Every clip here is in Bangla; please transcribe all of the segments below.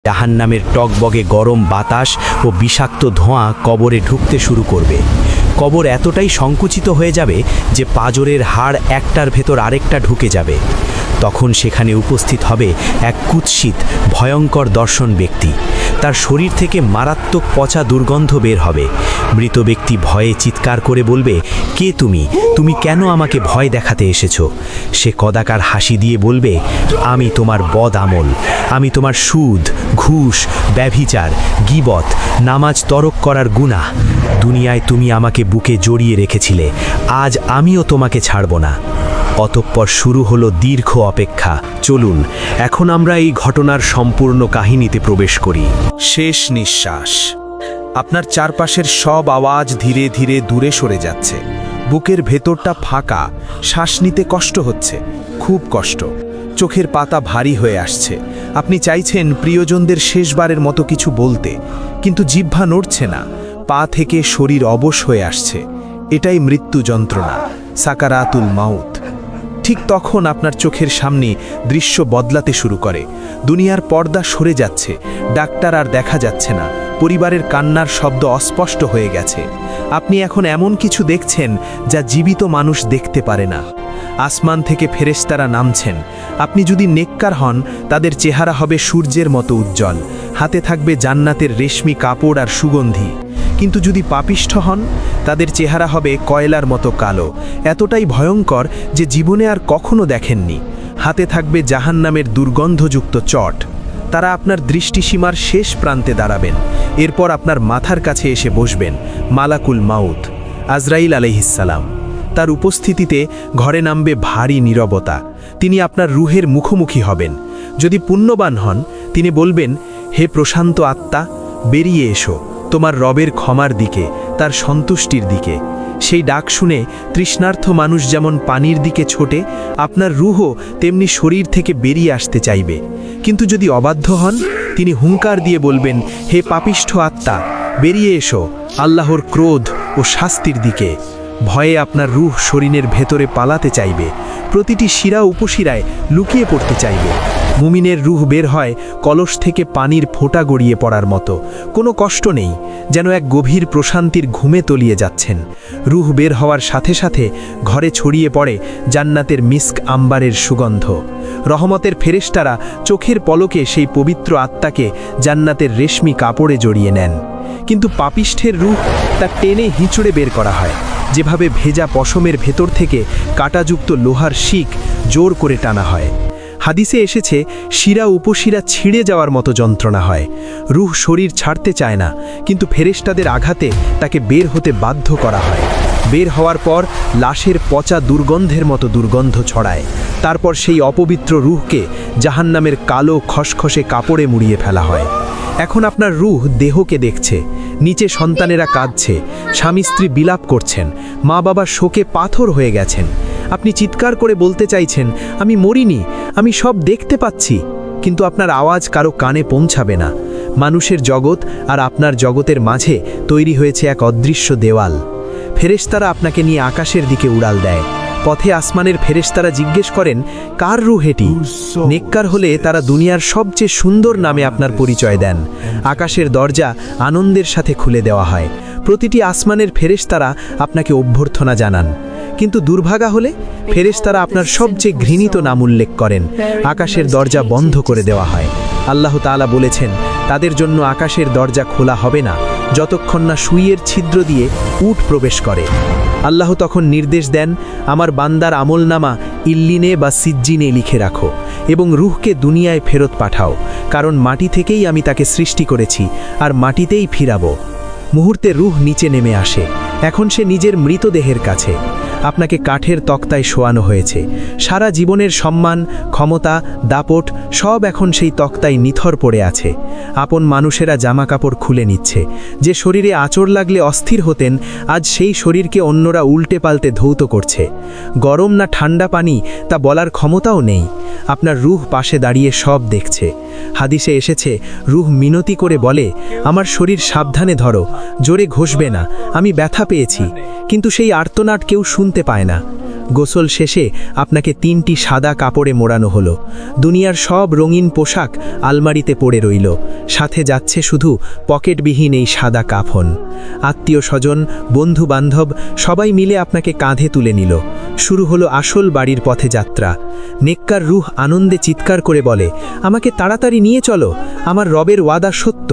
জাহান্নামের টকবগে গরম বাতাস ও বিষাক্ত ধোঁয়া কবরে ঢুকতে শুরু করবে। কবর এতটাই সংকুচিত হয়ে যাবে যে পাঁজরের হাড় একটার ভেতর আরেকটা ঢুকে যাবে। তখন সেখানে উপস্থিত হবে এক কুৎসিত ভয়ঙ্কর দর্শন ব্যক্তি। তার শরীর থেকে মারাত্মক পচা দুর্গন্ধ বের হবে। মৃত ব্যক্তি ভয়ে চিৎকার করে বলবে, কে তুমি? তুমি কেন আমাকে ভয় দেখাতে এসেছো? সে কদাকার হাসি দিয়ে বলবে, আমি তোমার বদ আমল, আমি তোমার সুদ, ঘুষ, ব্যভিচার, গীবত, নামাজ তরক করার গুনাহ। দুনিয়ায় তুমি আমাকে বুকে জড়িয়ে রেখেছিলে, আজ আমিও তোমাকে ছাড়ব না। অতঃপর শুরু হলো দীর্ঘ অপেক্ষা। চলুন এখন আমরা এই ঘটনার সম্পূর্ণ কাহিনীতে প্রবেশ করি। শেষ নিঃশ্বাস। আপনার চারপাশের সব আওয়াজ ধীরে ধীরে দূরে সরে যাচ্ছে। বুকের ভেতরটা ফাঁকা, শ্বাস নিতে কষ্ট হচ্ছে, খুব কষ্ট। চোখের পাতা ভারী হয়ে আসছে। আপনি চাইছেন প্রিয়জনদের শেষবারের মতো কিছু বলতে, কিন্তু জিহ্বা নড়ছে না। পা থেকে শরীর অবশ হয়ে আসছে। এটাই মৃত্যু যন্ত্রণা, সাকারাতুল মাউত। ঠিক তখন আপনার চোখের সামনে দৃশ্য বদলাতে শুরু করে। দুনিয়ার পর্দা সরে যাচ্ছে, ডাক্তার আর দেখা যাচ্ছে না, পরিবারের কান্নার শব্দ অস্পষ্ট হয়ে গেছে। আপনি এখন এমন কিছু দেখছেন যা জীবিত মানুষ দেখতে পারে না। আসমান থেকে ফেরেশতারা নামছেন। আপনি যদি নেককার হন, তাদের চেহারা হবে সূর্যের মতো উজ্জ্বল, হাতে থাকবে জান্নাতের রেশমি কাপড় আর সুগন্ধি। কিন্তু যদি পাপিষ্ঠ হন, তাদের চেহারা হবে কয়লার মতো কালো, এতটাই ভয়ঙ্কর যে জীবনে আর কখনো দেখেননি। হাতে থাকবে জাহান্নামের দুর্গন্ধযুক্ত চট। তারা আপনার দৃষ্টিসীমার শেষ প্রান্তে দাঁড়াবেন। এরপর আপনার মাথার কাছে এসে বসবেন মালাকুল মাউত, আজরাইল আলাইহিসসালাম। তার উপস্থিতিতে ঘরে নামবে ভারী নীরবতা। তিনি আপনার রুহের মুখোমুখি হবেন। যদি পুণ্যবান হন, তিনি বলবেন, হে প্রশান্ত আত্মা, বেরিয়ে এসো তোমার রবের ক্ষমার দিকে, তার সন্তুষ্টির দিকে। সেই ডাক শুনে তৃষ্ণার্থ মানুষ যেমন পানির দিকে ছোটে, আপনার রুহও তেমনি শরীর থেকে বেরিয়ে আসতে চাইবে। কিন্তু যদি অবাধ্য হন, তিনি হুঙ্কার দিয়ে বলবেন, হে পাপিষ্ঠ আত্মা, বেরিয়ে এসো আল্লাহর ক্রোধ ও শাস্তির দিকে। ভয়ে আপনার রুহ শরীরের ভেতরে পালাতে চাইবে, প্রতিটি শিরা উপশিরায় লুকিয়ে পড়তে চাইবে। মুমিনের রুহ বের হয় কলস থেকে পানির ফোঁটা গড়িয়ে পড়ার মতো। কোনো কষ্ট নেই, যেন এক গভীর প্রশান্তির ঘুমে তলিয়ে যাচ্ছেন। রুহ বের হওয়ার সাথে সাথে ঘরে ছড়িয়ে পড়ে জান্নাতের মিস্ক আম্বারের সুগন্ধ। রহমতের ফেরেশতারা চোখের পলকে সেই পবিত্র আত্মাকে জান্নাতের রেশমি কাপড়ে জড়িয়ে নেন। কিন্তু পাপিষ্ঠের রুহ তা টেনে হিঁচড়ে বের করা হয়, যেভাবে ভেজা পশমের ভেতর থেকে কাঁটাযুক্ত লোহার শিক জোর করে টানা হয়। হাদিসে এসেছে, শিরা উপশিরা ছিঁড়ে যাওয়ার মতো যন্ত্রণা হয়। রুহ শরীর ছাড়তে চায় না, কিন্তু ফেরেশতাদের আঘাতে তাকে বের হতে বাধ্য করা হয়। বের হওয়ার পর লাশের পচা দুর্গন্ধের মতো দুর্গন্ধ ছড়ায়। তারপর সেই অপবিত্র রুহকে জাহান্নামের কালো খসখসে কাপড়ে মুড়িয়ে ফেলা হয়। এখন আপনার রুহ দেহকে দেখছে। নিচে সন্তানেরা কাঁদছে, স্বামী স্ত্রী বিলাপ করছেন, মা বাবা শোকে পাথর হয়ে গেছেন। আপনি চিৎকার করে বলতে চাইছেন, আমি মরিনি, আমি সব দেখতে পাচ্ছি। কিন্তু আপনার আওয়াজ কারো কানে পৌঁছাবে না। মানুষের জগৎ আর আপনার জগতের মাঝে তৈরি হয়েছে এক অদৃশ্য দেওয়াল। ফেরেশতারা আপনাকে নিয়ে আকাশের দিকে উড়াল দেয়। পথে আসমানের ফেরেশতারা জিজ্ঞেস করেন, কার রুহ এটি? নেককার হলে তারা দুনিয়ার সবচেয়ে সুন্দর নামে আপনার পরিচয় দেন। আকাশের দরজা আনন্দের সাথে খুলে দেওয়া হয়। প্রতিটি আসমানের ফেরেশতারা আপনাকে অভ্যর্থনা জানান। কিন্তু দুর্ভাগা হলে ফেরেশতারা আপনার সবচেয়ে ঘৃণিত নাম উল্লেখ করেন। আকাশের দরজা বন্ধ করে দেওয়া হয়। আল্লাহ তাআলা বলেছেন, তাদের জন্য আকাশের দরজা খোলা হবে না যতক্ষণ না সুইয়ের ছিদ্র দিয়ে উট প্রবেশ করে। আল্লাহ তখন নির্দেশ দেন, আমার বান্দার আমলনামা ইল্লিনে বা সিজ্জিনে লিখে রাখো এবং রুহকে দুনিয়ায় ফেরত পাঠাও, কারণ মাটি থেকেই আমি তাকে সৃষ্টি করেছি আর মাটিতেই ফিরাবো। মুহূর্তে রুহ নিচে নেমে আসে। এখন সে নিজের মৃতদেহের কাছে। আপনাকে কাঠের তক্তায় শোয়ানো হয়েছে। সারা জীবনের সম্মান, ক্ষমতা, দাপট সব এখন সেই তক্তায় নিথর পড়ে আছে। আপন মানুষেরা জামাকাপড় খুলে নিচ্ছে। যে শরীরে আঁচড় লাগলে অস্থির হতেন, আজ সেই শরীরকে অন্যরা উল্টে পাল্টে ধৌত করছে। গরম না ঠান্ডা পানি তা বলার ক্ষমতাও নেই। আপনার রূহ পাশে দাঁড়িয়ে সব দেখছে। হাদিসে এসেছে, রূহ মিনতি করে বলে, আমার শরীর সাবধানে ধরো, জোরে ঘষবে না, আমি ব্যথা পেয়েছি। কিন্তু সেই আর্তনাদ কেউ শুনতে পায় না। গোসল শেষে আপনাকে 3টি সাদা কাপড়ে মোড়ানো হলো। দুনিয়ার সব রঙিন পোশাক আলমারিতে পড়ে রইল, সাথে যাচ্ছে শুধু পকেটবিহীন এই সাদা কাফন। আত্মীয় স্বজন, বন্ধু বান্ধব সবাই মিলে আপনাকে কাঁধে তুলে নিল। শুরু হলো আসল বাড়ির পথে যাত্রা। নেককার রূহ আনন্দে চিৎকার করে বলে, আমাকে তাড়াতাড়ি নিয়ে চলো, আমার রবের ওয়াদা সত্য,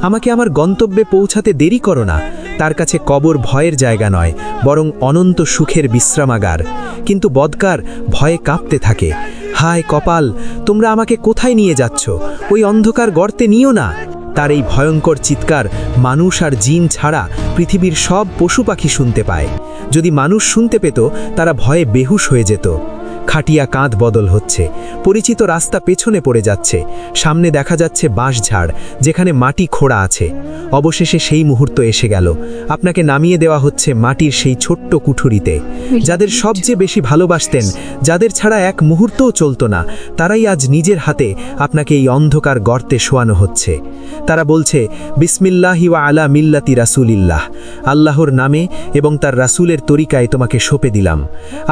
আমাকে আমার গন্তব্যে পৌঁছাতে দেরি করো না। তার কাছে কবর ভয়ের জায়গা নয়, বরং অনন্ত সুখের বিশ্রামাগার। কিন্তু বদকার ভয়ে কাঁপতে থাকে, হায় কপাল, তোমরা আমাকে কোথায় নিয়ে যাচ্ছ? ওই অন্ধকার গর্তে নিও না। তার এই ভয়ঙ্কর চিৎকার মানুষ আর জিন ছাড়া পৃথিবীর সব পশু পাখি শুনতে পায়। যদি মানুষ শুনতে পেত, তারা ভয়ে বেহুশ হয়ে যেত। খাটিয়া কাঁধ বদল হচ্ছে, পরিচিত রাস্তা পেছনে পড়ে যাচ্ছে, সামনে দেখা যাচ্ছে বাঁশঝাড় যেখানে মাটি খোঁড়া আছে। অবশেষে সেই মুহূর্ত এসে গেল, আপনাকে নামিয়ে দেওয়া হচ্ছে মাটির সেই ছোট্ট কুঠুরিতে। যাদের সবচেয়ে বেশি ভালোবাসতেন, যাদের ছাড়া এক মুহূর্তও চলত না, তারাই আজ নিজের হাতে আপনাকে এই অন্ধকার গর্তে শোয়ানো হচ্ছে। তারা বলছে, বিসমিল্লাহি ওয়া আলা মিল্লাতি রাসূলিল্লাহ, আল্লাহর নামে এবং তার রাসূলের তরিকায় তোমাকে সঁপে দিলাম।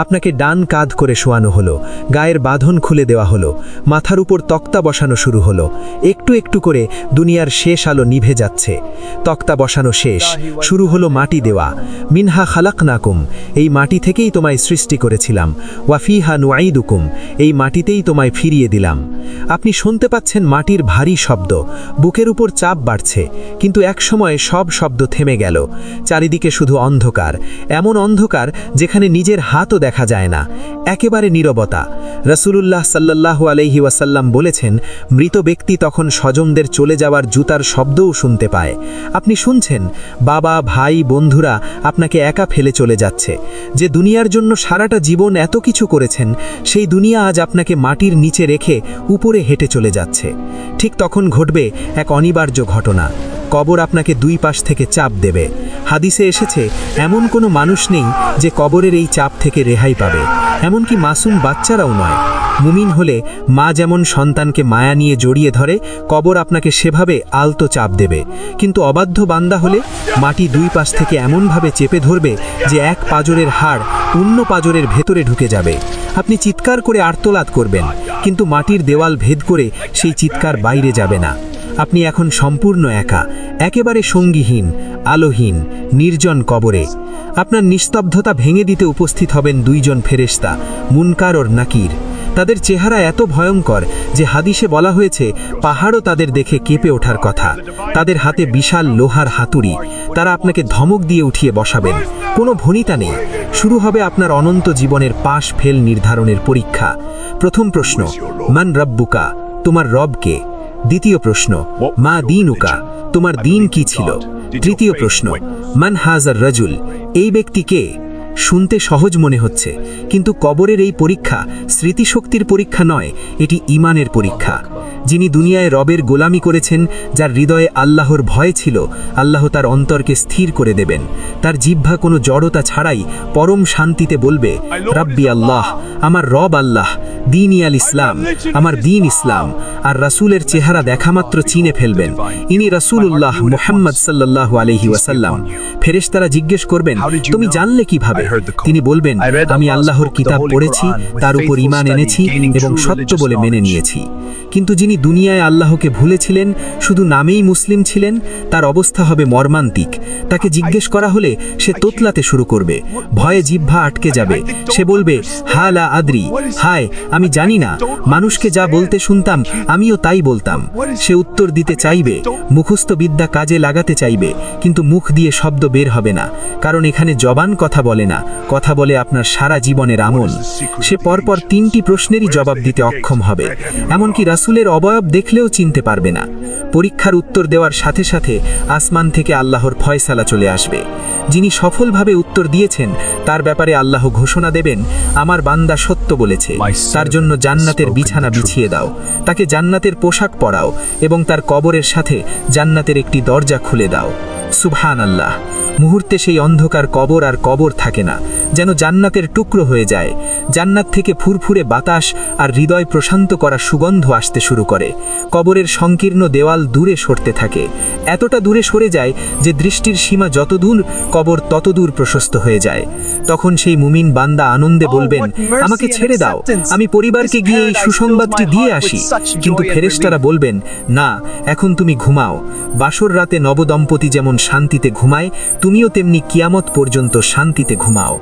আপনাকে ডান কাঁধ করে শোয়ানো হলো, গায়ের বাঁধন খুলে দেওয়া হলো, মাথার উপর তক্তা বসানো শুরু হলো। একটু একটু করে দুনিয়ার শেষ আলো নিভে যাচ্ছে। তক্তা বসানো শেষ, শুরু হলো মাটি দেওয়া। মিনহা খালাকনাকুম, এই মাটি থেকেই তোমায় সৃষ্টি করেছিলাম। ওয়া ফিহা নুঈদুকুম, এই মাটিতেই তোমায় ফিরিয়ে দিলাম। আপনি শুনতে পাচ্ছেন মাটির ভারী শব্দ, বুকের উপর চাপ বাড়ছে। কিন্তু একসময় সব শব্দ থেমে গেল। চারিদিকে শুধু অন্ধকার, এমন অন্ধকার যেখানে নিজের হাতও দেখা যায় না। একেবারে নীরবতা। রাসূলুল্লাহ সাল্লাল্লাহু আলাইহি ওয়াসাল্লাম বলেছেন, মৃত ব্যক্তি তখন স্বজনদের চলে যাওয়ার জুতার শব্দও শুনতে পায়। আপনি শুনছেন, বাবা, ভাই, বন্ধুরা আপনাকে একা ফেলে চলে যাচ্ছে। যে দুনিয়ার জন্য সারাটা জীবন এত কিছু করেছেন, সেই দুনিয়া আজ আপনাকে মাটির নিচে রেখে উপরে হেঁটে চলে যাচ্ছে। ঠিক তখন ঘটবে এক অনিবার্য ঘটনা। কবর আপনাকে দুই পাশ থেকে চাপ দেবে। হাদিসে এসেছে, এমন কোনো মানুষ নেই যে কবরের এই চাপ থেকে রেহাই পাবে, এমনকি মাসুম বাচ্চারাও নয়। মুমিন হলে মা যেমন সন্তানকে মায়া নিয়ে জড়িয়ে ধরে, কবর আপনাকে সেভাবে আলতো চাপ দেবে। কিন্তু অবাধ্য বান্দা হলে মাটি দুই পাশ থেকে এমনভাবে চেপে ধরবে যে এক পাঁজরের হাড় অন্য পাঁজরের ভেতরে ঢুকে যাবে। আপনি চিৎকার করে আর্তনাদ করবেন, কিন্তু মাটির দেওয়াল ভেদ করে সেই চিৎকার বাইরে যাবে না। আপনি এখন সম্পূর্ণ একা, একেবারে সঙ্গীহীন, আলোহীন, নির্জন কবরে। আপনার নিস্তব্ধতা ভেঙে দিতে উপস্থিত হবেন দুইজন ফেরেশতা, মুনকার ও নাকির। তাদের চেহারা এত ভয়ঙ্কর যে হাদিসে বলা হয়েছে পাহাড়ও তাদের দেখে কেঁপে ওঠার কথা। তাদের হাতে বিশাল লোহার হাতুড়ি। তারা আপনাকে ধমক দিয়ে উঠিয়ে বসাবেন। কোনো ভনিতা নেই। শুরু হবে আপনার অনন্ত জীবনের পাশ ফেল নির্ধারণের পরীক্ষা। প্রথম প্রশ্ন, মান রব্বুকা, তোমার রব কে? দ্বিতীয় প্রশ্ন, মা দীনুকা, তোমার দিন কি ছিল? তৃতীয় প্রশ্ন, মান হাজার রাজুল, এই ব্যক্তি কে? শুনতে সহজ মনে হচ্ছে, কিন্তু কবরের এই পরীক্ষা স্মৃতিশক্তির পরীক্ষা নয়, এটি ঈমানের পরীক্ষা। যিনি দুনিয়ায় রবের গোলামি করেছেন, যার হৃদয়ে আল্লাহর ভয় ছিল, আল্লাহ তার অন্তরকে স্থির করে দেবেন। তার জিহ্বা কোনো জড়তা ছাড়াই পরম শান্তিতে বলবে, রাব্বি আল্লাহ, আমার রব আল্লাহ, দীনই আল ইসলাম, আমার দিন ইসলাম। আর রাসূলের চেহারা দেখামাত্র চিনে ফেলবেন, ইনি রাসূলুল্লাহ মুহাম্মদ সাল্লাল্লাহু আলাইহি ওয়াসাল্লাম। ফেরেশতারা জিজ্ঞেস করবেন, তুমি জানলে কিভাবে? তিনি বলবেন, আমি আল্লাহর কিতাব পড়েছি, তার উপর ঈমান এনেছি এবং সত্য বলে মেনে নিয়েছি। কিন্তু যিনি দুনিয়ায় আল্লাহকে ভুলেছিলেন, শুধু নামেই মুসলিম ছিলেন, তার অবস্থা হবে মর্মান্তিক। তাকে জিজ্ঞেস করা হলে সে তোতলাতে শুরু করবে, ভয়ে জিহ্বা আটকে যাবে। সে বলবে, হা লা আদরি, হায় আমি জানি না, মানুষকে যা বলতে শুনতাম আমিও তাই বলতাম। সে উত্তর দিতে চাইবে, মুখস্থ বিদ্যা কাজে লাগাতে চাইবে, কিন্তু মুখ দিয়ে শব্দ বের হবে না, কারণ এখানে জবান কথা বলে না, কথা বলে আপনার সারা জীবনের আমল। সে পরপর 3টি প্রশ্নেরই জবাব দিতে অক্ষম হবে, এমনকি রাসূলের অবয়ব দেখলেও চিনতে পারবে না। পরীক্ষার উত্তর দেওয়ার সাথে সাথে আসমান থেকে আল্লাহর ফয়সালা চলে আসবে। যিনি সফলভাবে উত্তর দিয়েছেন, তার ব্যাপারে আল্লাহ ঘোষণা দেবেন, আমার বান্দা সত্য বলেছে, তার জন্য জান্নাতের বিছানা বিছিয়ে দাও, তাকে জান্নাতের পোশাক পরাও এবং তার কবরের সাথে জান্নাতের একটি দরজা খুলে দাও। সুবহানাল্লাহ। মুহূর্তে সেই অন্ধকার কবর আর কবর থাকে না, যেন জান্নাতের টুকরো হয়ে যায়। জান্নাত থেকে ফুরফুরে বাতাস আর হৃদয় প্রশান্ত করা সুগন্ধ আসতে শুরু করে। কবরের সংকীর্ণ দেওয়াল দূরে সরতে থাকে, এতটা দূরে সরে যায় যে দৃষ্টির সীমা যত দূর, কবর তত দূর প্রশস্ত হয়ে যায়। তখন সেই মুমিন বান্দা আনন্দে বলবেন, আমাকে ছেড়ে দাও, আমি পরিবারকে গিয়ে এই সুসংবাদটি দিয়ে আসি। কিন্তু ফেরেশতারা বলবেন, না, এখন তুমি ঘুমাও। বাসর রাতে নবদম্পতি যেমন শান্তিতে ঘুমায়, তুমিও তেমনি কিয়ামত পর্যন্ত শান্তিতে ঘুমাও।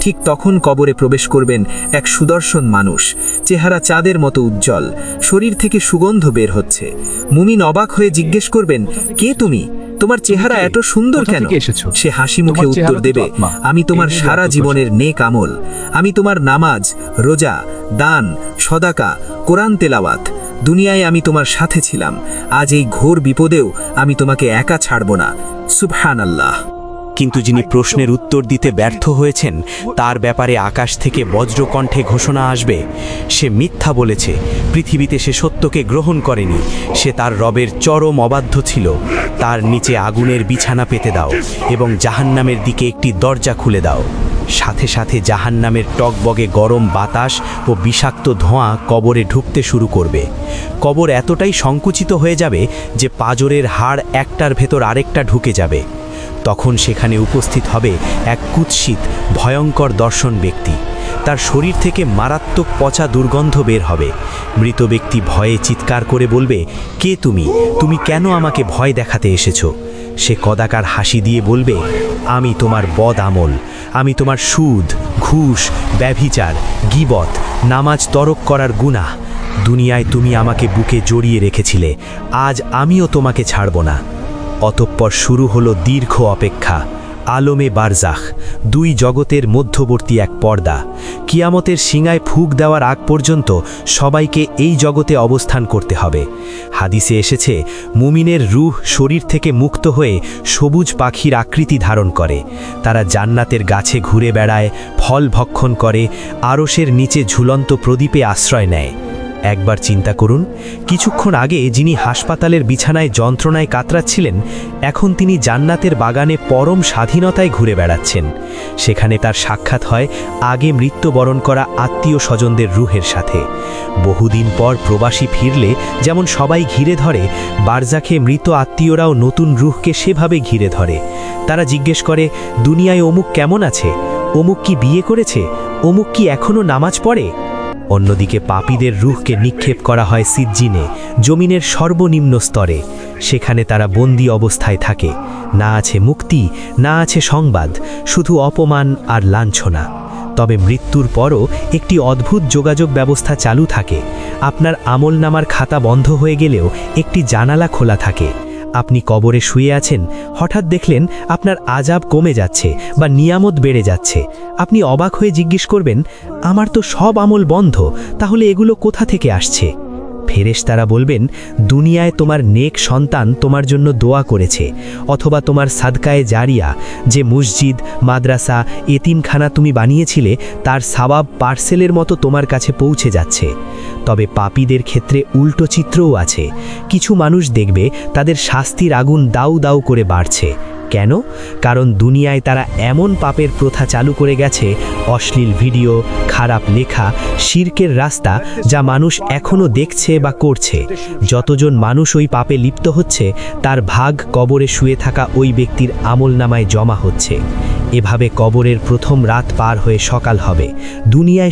ঠিক তখন কবরে প্রবেশ করবেন এক সুদর্শন মানুষ, চেহারা চাঁদের মতো উজ্জ্বল, শরীর থেকে সুগন্ধ বের হচ্ছে। মুমিন অবাক হয়ে জিজ্ঞেস করবেন, কে তুমি? তোমার চেহারা এত সুন্দর কেন? সে হাসি মুখে উত্তর দেবে, আমি তোমার সারা জীবনের নেক আমল, আমি তোমার নামাজ, রোজা, দান, সদাকা, কোরআন তেলাওয়াত। দুনিয়ায় আমি তোমার সাথে ছিলাম, আজ এই ঘোর বিপদেও আমি তোমাকে একা ছাড়ব না। সুবহানাল্লাহ। কিন্তু যিনি প্রশ্নের উত্তর দিতে ব্যর্থ হয়েছেন, তার ব্যাপারে আকাশ থেকে বজ্রকণ্ঠে ঘোষণা আসবে, সে মিথ্যা বলেছে, পৃথিবীতে সে সত্যকে গ্রহণ করেনি, সে তার রবের চরম অবাধ্য ছিল। তার নিচে আগুনের বিছানা পেতে দাও এবং জাহান্নামের দিকে একটি দরজা খুলে দাও। সাথে সাথে জাহান্নামের টকবগে গরম বাতাস ও বিষাক্ত ধোঁয়া কবরে ঢুকতে শুরু করবে। কবর এতটাই সংকুচিত হয়ে যাবে যে পাঁজরের হাড় একটার ভেতর আরেকটা ঢুকে যাবে। তখন সেখানে উপস্থিত হবে এক কুৎসিত ভয়ঙ্কর দর্শন ব্যক্তি। তার শরীর থেকে মারাত্মক পচা দুর্গন্ধ বের হবে। মৃত ব্যক্তি ভয়ে চিৎকার করে বলবে, কে তুমি? তুমি কেন আমাকে ভয় দেখাতে এসেছো? সে কদাকার হাসি দিয়ে বলবে, আমি তোমার বদ আমল, আমি তোমার সুদ, ঘুষ, ব্যভিচার, গীবত, নামাজ তরক করার গুনাহ। দুনিয়ায় তুমি আমাকে বুকে জড়িয়ে রেখেছিলে, আজ আমিও তোমাকে ছাড়ব না। অতঃপর শুরু হলো দীর্ঘ অপেক্ষা, আলমে বারজাখ, দুই জগতের মধ্যবর্তী এক পর্দা। কিয়ামতের সিঙায় ফুঁক দেওয়ার আগ পর্যন্ত সবাইকে এই জগতে অবস্থান করতে হবে। হাদিসে এসেছে, মুমিনের রূহ শরীর থেকে মুক্ত হয়ে সবুজ পাখির আকৃতি ধারণ করে। তারা জান্নাতের গাছে ঘুরে বেড়ায়, ফল ভক্ষণ করে, আরশের নিচে ঝুলন্ত প্রদীপে আশ্রয় নেয়। একবার চিন্তা করুন, কিছুক্ষণ আগে যিনি হাসপাতালের বিছানায় যন্ত্রণায় কাতরাচ্ছিলেন, এখন তিনি জান্নাতের বাগানে পরম স্বাধীনতায় ঘুরে বেড়াচ্ছেন। সেখানে তার সাক্ষাৎ হয় আগে মৃত্যুবরণ করা আত্মীয় স্বজনদের রুহের সাথে। বহুদিন পর প্রবাসী ফিরলে যেমন সবাই ঘিরে ধরে, বারজাখে মৃত আত্মীয়রাও নতুন রুহকে সেভাবে ঘিরে ধরে। তারা জিজ্ঞেস করে, দুনিয়ায় অমুক কেমন আছে? অমুক কি বিয়ে করেছে? অমুক কি এখনও নামাজ পড়ে? অন্যদিকে পাপীদের রূহকে নিক্ষেপ করা হয় সিজ্জিনে, জমিনের সর্বনিম্ন স্তরে। সেখানে তারা বন্দী অবস্থায় থাকে, না আছে মুক্তি, না আছে সংবাদ, শুধু অপমান আর লাঞ্ছনা। তবে মৃত্যুর পরও একটি অদ্ভুত যোগাযোগ ব্যবস্থা চালু থাকে। আপনার আমলনামার খাতা বন্ধ হয়ে গেলেও একটি জানালা খোলা থাকে। আপনি কবরে শুয়ে আছেন, হঠাৎ দেখলেন আপনার আযাব কমে যাচ্ছে বা নিয়ামত বেড়ে যাচ্ছে। আপনি অবাক হয়ে জিজ্ঞেস করবেন, আমার তো সব আমল বন্ধ, তাহলে এগুলো কোথা থেকে আসছে? ফেরেশতারা বলবেন, দুনিয়ায় তোমার নেক সন্তান তোমার জন্য দোয়া করেছে, অথবা তোমার সাদকায়ে জারিয়া, যে মসজিদ, মাদ্রাসা, এতিমখানা তুমি বানিয়েছিলে, তার সওয়াব পার্সেলের মতো তোমার কাছে পৌঁছে যাচ্ছে। তবে পাপীদের ক্ষেত্রে উল্টো চিত্রও আছে। কিছু মানুষ দেখবে তাদের শাস্তির আগুন দাউ দাউ করে বাড়ছে। কেন? কারণ দুনিয়ায় তারা এমন পাপের প্রথা চালু করে গেছে, অশ্লীল ভিডিও, খারাপ লেখা, শিরকের রাস্তা, যা মানুষ এখনও দেখছে বা করছে। যতজন মানুষ ওই পাপে লিপ্ত হচ্ছে, তার ভাগ কবরে শুয়ে থাকা ওই ব্যক্তির আমলনামায় জমা হচ্ছে। এভাবে কবরের প্রথম রাত পার হয়ে সকাল হবে। দুনিয়ায়